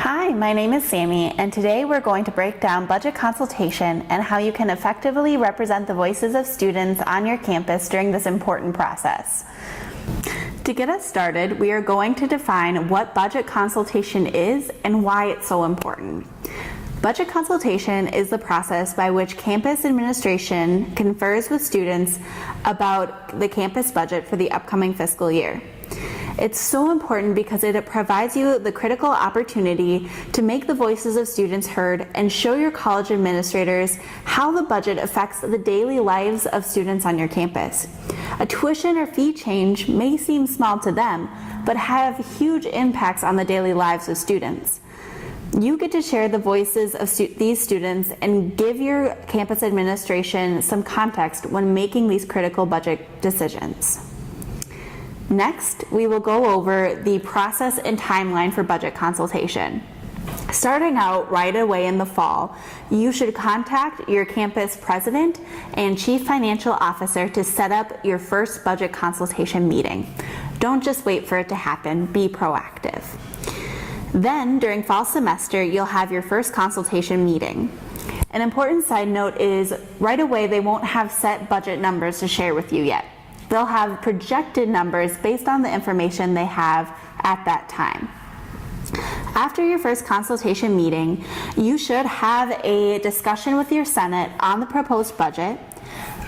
Hi, my name is Sammy, and today we're going to break down budget consultation and how you can effectively represent the voices of students on your campus during this important process. To get us started, we are going to define what budget consultation is and why it's so important. Budget consultation is the process by which campus administration confers with students about the campus budget for the upcoming fiscal year. It's so important because it provides you the critical opportunity to make the voices of students heard and show your college administrators how the budget affects the daily lives of students on your campus. A tuition or fee change may seem small to them, but have huge impacts on the daily lives of students. You get to share the voices of these students and give your campus administration some context when making these critical budget decisions. Next, we will go over the process and timeline for budget consultation. Starting out right away in the fall, you should contact your campus president and chief financial officer to set up your first budget consultation meeting. Don't just wait for it to happen, be proactive. Then, during fall semester, you'll have your first consultation meeting. An important side note is right away they won't have set budget numbers to share with you yet. They'll have projected numbers based on the information they have at that time. After your first consultation meeting, you should have a discussion with your Senate on the proposed budget,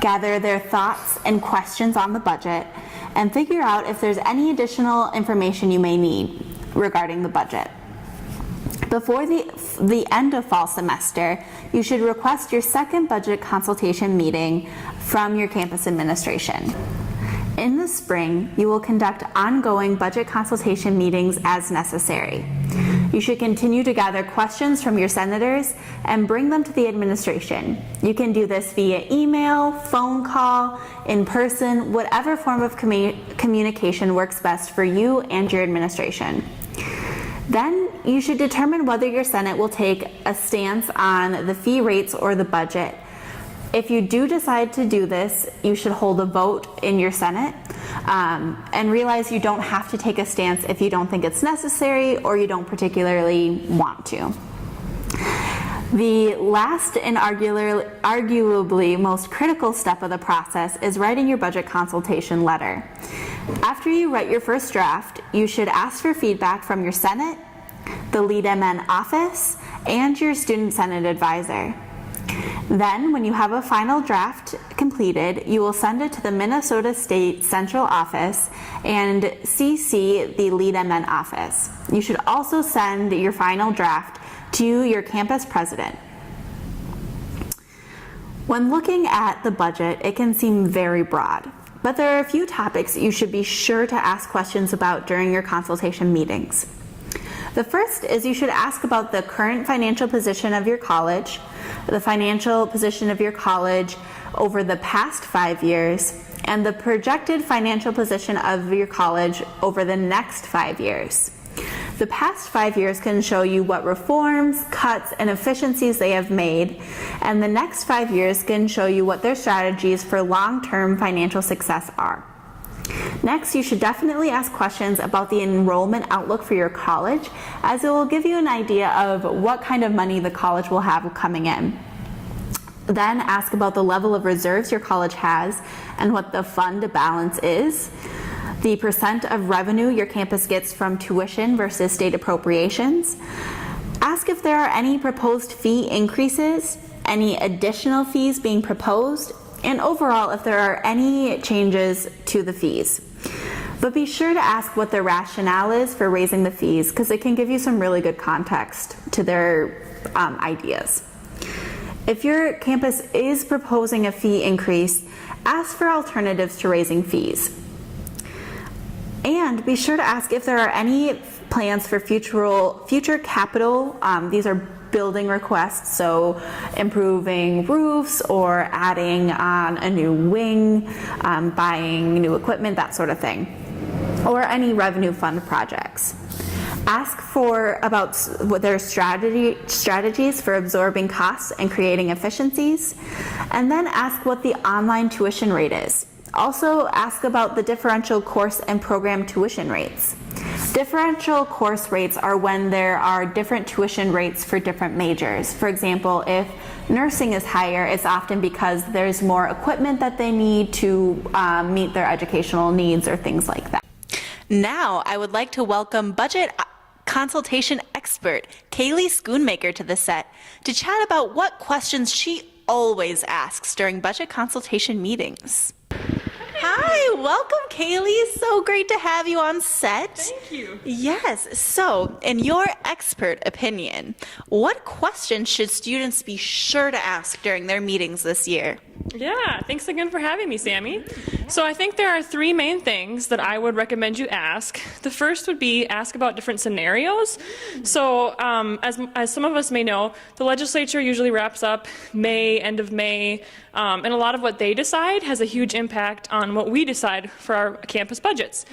gather their thoughts and questions on the budget, and figure out if there's any additional information you may need regarding the budget. Before the end of fall semester, you should request your second budget consultation meeting from your campus administration. In the spring, you will conduct ongoing budget consultation meetings as necessary. You should continue to gather questions from your senators and bring them to the administration. You can do this via email, phone call, in person, whatever form of communication works best for you and your administration. Then you should determine whether your Senate will take a stance on the fee rates or the budget. If you do decide to do this, you should hold a vote in your Senate and realize you don't have to take a stance if you don't think it's necessary or you don't particularly want to. The last and arguably most critical step of the process is writing your budget consultation letter. After you write your first draft, you should ask for feedback from your Senate, the Lead MN office, and your Student Senate advisor. Then, when you have a final draft completed, you will send it to the Minnesota State Central Office and CC the Lead MN office. You should also send your final draft to your campus president. When looking at the budget, it can seem very broad, but there are a few topics you should be sure to ask questions about during your consultation meetings. The first is you should ask about the current financial position of your college, the financial position of your college over the past 5 years, and the projected financial position of your college over the next 5 years. The past 5 years can show you what reforms, cuts, and efficiencies they have made, and the next 5 years can show you what their strategies for long-term financial success are. Next, you should definitely ask questions about the enrollment outlook for your college, as it will give you an idea of what kind of money the college will have coming in. Then ask about the level of reserves your college has and what the fund balance is, the percent of revenue your campus gets from tuition versus state appropriations. Ask if there are any proposed fee increases, any additional fees being proposed, and overall if there are any changes to the fees. But be sure to ask what the rationale is for raising the fees, because it can give you some really good context to their ideas. If your campus is proposing a fee increase, ask for alternatives to raising fees. And be sure to ask if there are any plans for future capital. These are building requests, so improving roofs or adding on a new wing, buying new equipment, that sort of thing, or any revenue fund projects. Ask about what their strategies for absorbing costs and creating efficiencies, and then ask what the online tuition rate is. Also ask about the differential course and program tuition rates. Differential course rates are when there are different tuition rates for different majors. For example, if nursing is higher, it's often because there's more equipment that they need to meet their educational needs or things like that. Now, I would like to welcome budget consultation expert Kaylee Schoonmaker to the set to chat about what questions she always asks during budget consultation meetings. Hi, welcome Kaylee. So great to have you on set. Thank you. Yes, so in your expert opinion, what questions should students be sure to ask during their meetings this year? Yeah, thanks again for having me, Sammy. So I think there are three main things that I would recommend you ask. The first would be ask about different scenarios. So as some of us may know, the legislature usually wraps up May, end of May, and a lot of what they decide has a huge impact on what we decide for our campus budgets.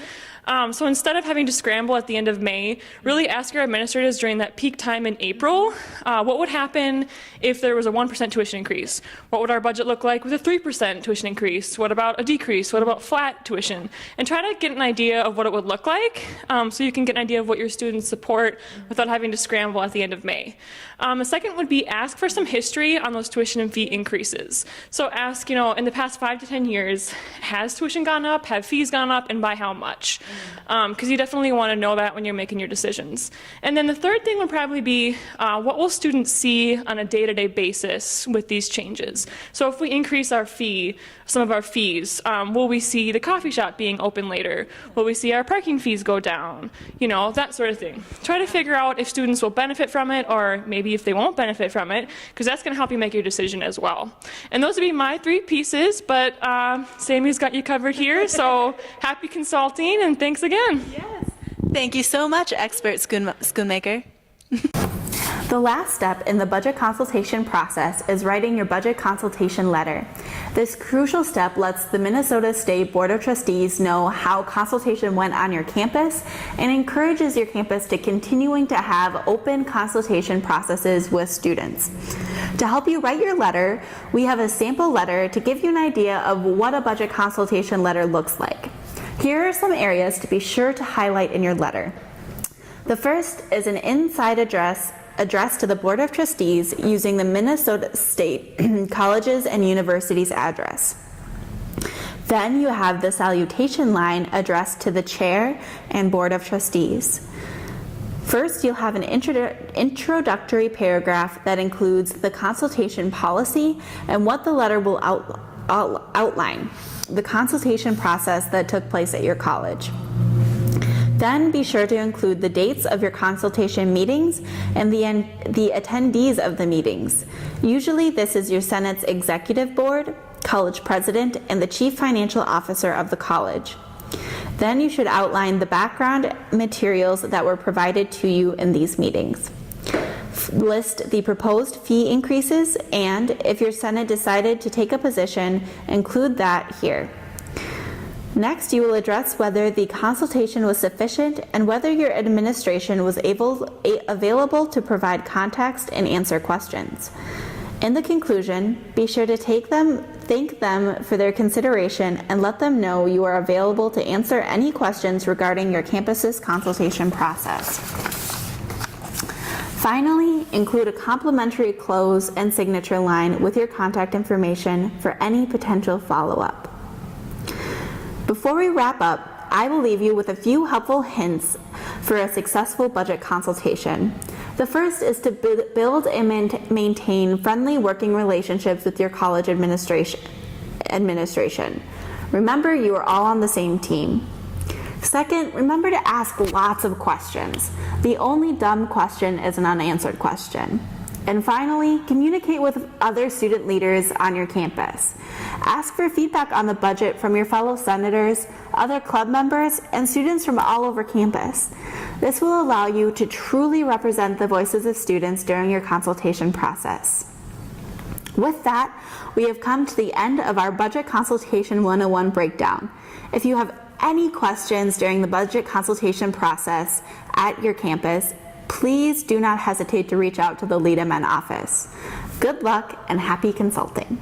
So instead of having to scramble at the end of May, really ask your administrators during that peak time in April, what would happen if there was a 1% tuition increase? What would our budget look like with a 3% tuition increase? What about a decrease? What about flat tuition? And try to get an idea of what it would look like so you can get an idea of what your students support without having to scramble at the end of May. The second would be ask for some history on those tuition and fee increases. So ask, in the past 5 to 10 years, has tuition gone up? Have fees gone up? And by how much? Because you definitely want to know that when you're making your decisions. And then the third thing would probably be what will students see on a day-to-day basis with these changes? So if we increase our fee, some of our fees, will we see the coffee shop being open later? Will we see our parking fees go down? That sort of thing. Try to figure out if students will benefit from it or maybe if they won't benefit from it, because that's going to help you make your decision as well. And those would be my 3 pieces, but Sammy's got you covered here, so happy consulting and thanks again. Yes. Thank you so much, expert Schoonmaker. The last step in the budget consultation process is writing your budget consultation letter. This crucial step lets the Minnesota State Board of Trustees know how consultation went on your campus and encourages your campus to continuing to have open consultation processes with students. To help you write your letter, we have a sample letter to give you an idea of what a budget consultation letter looks like. Here are some areas to be sure to highlight in your letter. The first is an inside address to the Board of Trustees using the Minnesota State Colleges and Universities address. Then you have the salutation line addressed to the Chair and Board of Trustees. First, you'll have an introductory paragraph that includes the consultation policy and what the letter will outline, the consultation process that took place at your college. Then be sure to include the dates of your consultation meetings and the attendees of the meetings. Usually this is your Senate's executive board, college president, and the chief financial officer of the college. Then you should outline the background materials that were provided to you in these meetings. List the proposed fee increases, and if your Senate decided to take a position, include that here. Next, you will address whether the consultation was sufficient and whether your administration was available to provide context and answer questions. In the conclusion, be sure to thank them for their consideration and let them know you are available to answer any questions regarding your campus's consultation process. Finally, include a complimentary close and signature line with your contact information for any potential follow-up. Before we wrap up, I will leave you with a few helpful hints for a successful budget consultation. The first is to build and maintain friendly working relationships with your college administration. Remember, you are all on the same team. Second, remember to ask lots of questions. The only dumb question is an unanswered question. And finally, communicate with other student leaders on your campus. Ask for feedback on the budget from your fellow senators, other club members, and students from all over campus. This will allow you to truly represent the voices of students during your consultation process. With that, we have come to the end of our Budget Consultation 101 breakdown. If you have any questions during the budget consultation process at your campus, please do not hesitate to reach out to the Lead MN office. Good luck and happy consulting.